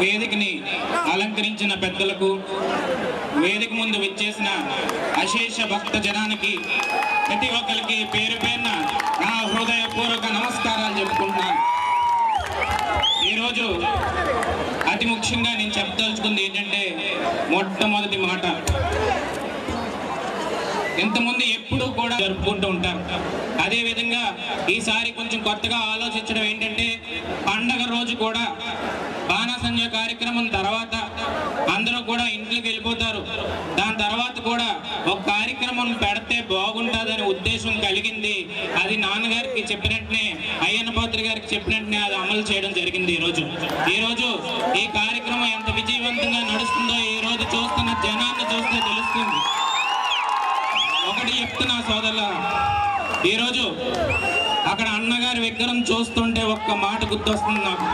వేదికని అలంకరించిన పెద్దలకు, వేదిక ముందు విచ్చేసిన అశేష భక్త జనానికి ప్రతి ఒక్కరికి పేరు పేరున నా హృదయపూర్వక నమస్కారాలు చెప్పుకుంటున్నాను. ఈరోజు అతి ముఖ్యంగా నేను చెప్పదలుచుకుంది ఏంటంటే, మొట్టమొదటి మాట, ఇంతకుముందు ఎప్పుడూ కూడా జరుపుకుంటూ ఉంటారు. అదేవిధంగా ఈసారి కొంచెం కొత్తగా ఆలోచించడం ఏంటంటే, పండగ రోజు కూడా బాణసంచ కార్యక్రమం తర్వాత అందరూ కూడా ఇంట్లోకి వెళ్ళిపోతారు. దాని తర్వాత కూడా ఒక కార్యక్రమం పెడితే బాగుంటుందనే ఉద్దేశం కలిగింది. అది నాన్నగారికి చెప్పినట్టునే, అయ్యన్న పాత్ర గారికి చెప్పినట్టునే అది అమలు చేయడం జరిగింది. ఈరోజు ఈ కార్యక్రమం ఎంత విజయవంతంగా నడుస్తుందో ఈరోజు చూస్తున్న జనాన్ని చూస్తే తెలుస్తుంది. ఒకటి చెప్తున్నా సోదరులారా, ఈరోజు అక్కడ అన్నగారి విగ్రహం చూస్తుంటే ఒక్క మాట గుర్తొస్తుంది నాకు.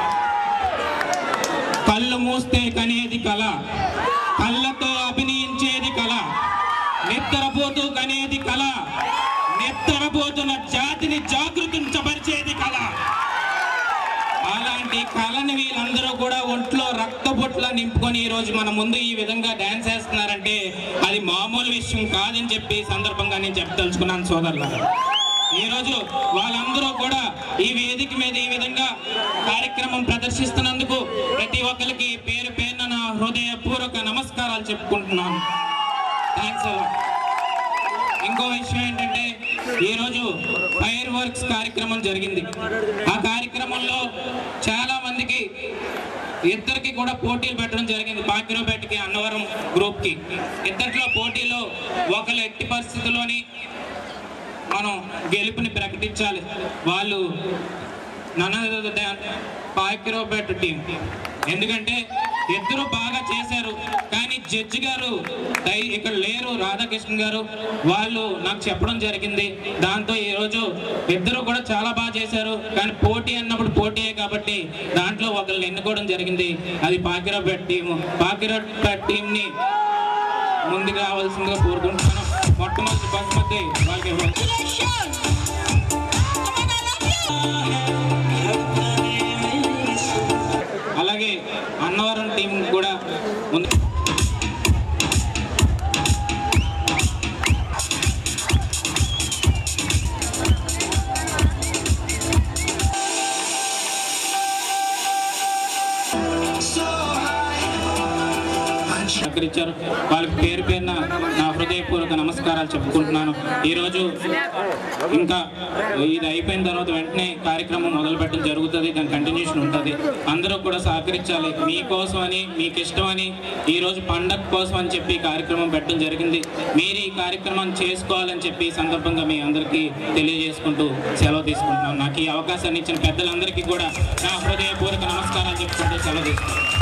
కళ్ళు మూస్తే కనేది కళ, కళ్ళతో అభినయించేది కళ, నిద్రపోతూ కనేది కళ, నిద్రపోతున్న జాతిని జాగృతించబరిచేది కళ. అలాంటి కళని వీళ్ళందరూ కూడా ఒంట్లో రక్తబొట్ల నింపుకొని ఈరోజు మన ముందు ఈ విధంగా డాన్స్ వేస్తున్నారంటే అది మామూలు విషయం కాదని చెప్పి సందర్భంగా నేను చెప్పదలుచుకున్నాను సోదరులారా. ఈరోజు వాళ్ళందరూ కూడా ఈ వేదిక మీద ఈ విధంగా కార్యక్రమం ప్రదర్శిస్తున్నందుకు ప్రతి ఒక్కరికి పేరు పేరున నా హృదయపూర్వక నమస్కారాలు చెప్పుకుంటున్నాను. థ్యాంక్స్ అలా. ఇంకో విషయం ఏంటంటే, ఈరోజు ఫైర్ వర్క్స్ కార్యక్రమం జరిగింది. ఆ కార్యక్రమంలో చాలా మందికి ఇద్దరికి కూడా పోటీలు పెట్టడం జరిగింది. పాకిరోపేటకి, అన్నవరం గ్రూప్కి ఇద్దరిలో పోటీలో ఒకరు ఎట్టి పరిస్థితుల్లోని మనం గెలుపుని ప్రకటించాలి. వాళ్ళు పాకిరోపేట టీం. ఎందుకంటే ఇద్దరు బాగా చేశారు, కానీ జడ్జి గారు ఇక్కడ లేరు, రాధాకృష్ణ గారు, వాళ్ళు నాకు చెప్పడం జరిగింది. దాంతో ఈరోజు ఇద్దరు కూడా చాలా బాగా చేశారు, కానీ పోటీ అన్నప్పుడు పోటీయే కాబట్టి దాంట్లో ఒకరిని ఎన్నుకోవడం జరిగింది. అది పాకిరోపేట టీము. పాకిరోపేట టీంని ముందుకు రావాల్సిందిగా కోరుకుంటున్నాను. మొట్టమొదటి బహుమతి వాళ్ళకి. అలాగే అన్నవరం టీం కూడా ముందు. సహకరించారు. వాళ్ళకి పేరు పేరున నా హృదయపూర్వక నమస్కారాలు చెప్పుకుంటున్నాను. ఈరోజు ఇంకా ఇది అయిపోయిన తర్వాత వెంటనే కార్యక్రమం మొదలు పెట్టడం జరుగుతుంది. దాని కంటిన్యూషన్ ఉంటుంది. అందరూ కూడా సహకరించాలి. మీకోసం అని, మీకు ఇష్టమని, ఈరోజు పండగ కోసం అని చెప్పి కార్యక్రమం పెట్టడం జరిగింది. మీరు ఈ కార్యక్రమం చేసుకోవాలని చెప్పి ఈ సందర్భంగా మీ అందరికీ తెలియజేసుకుంటూ సెలవు తీసుకుంటున్నాను. నాకు ఈ అవకాశాన్ని ఇచ్చిన పెద్దలందరికీ కూడా నా హృదయపూర్వక నమస్కారాలు చెప్పుకుంటూ సెలవు తీసుకుంటాను.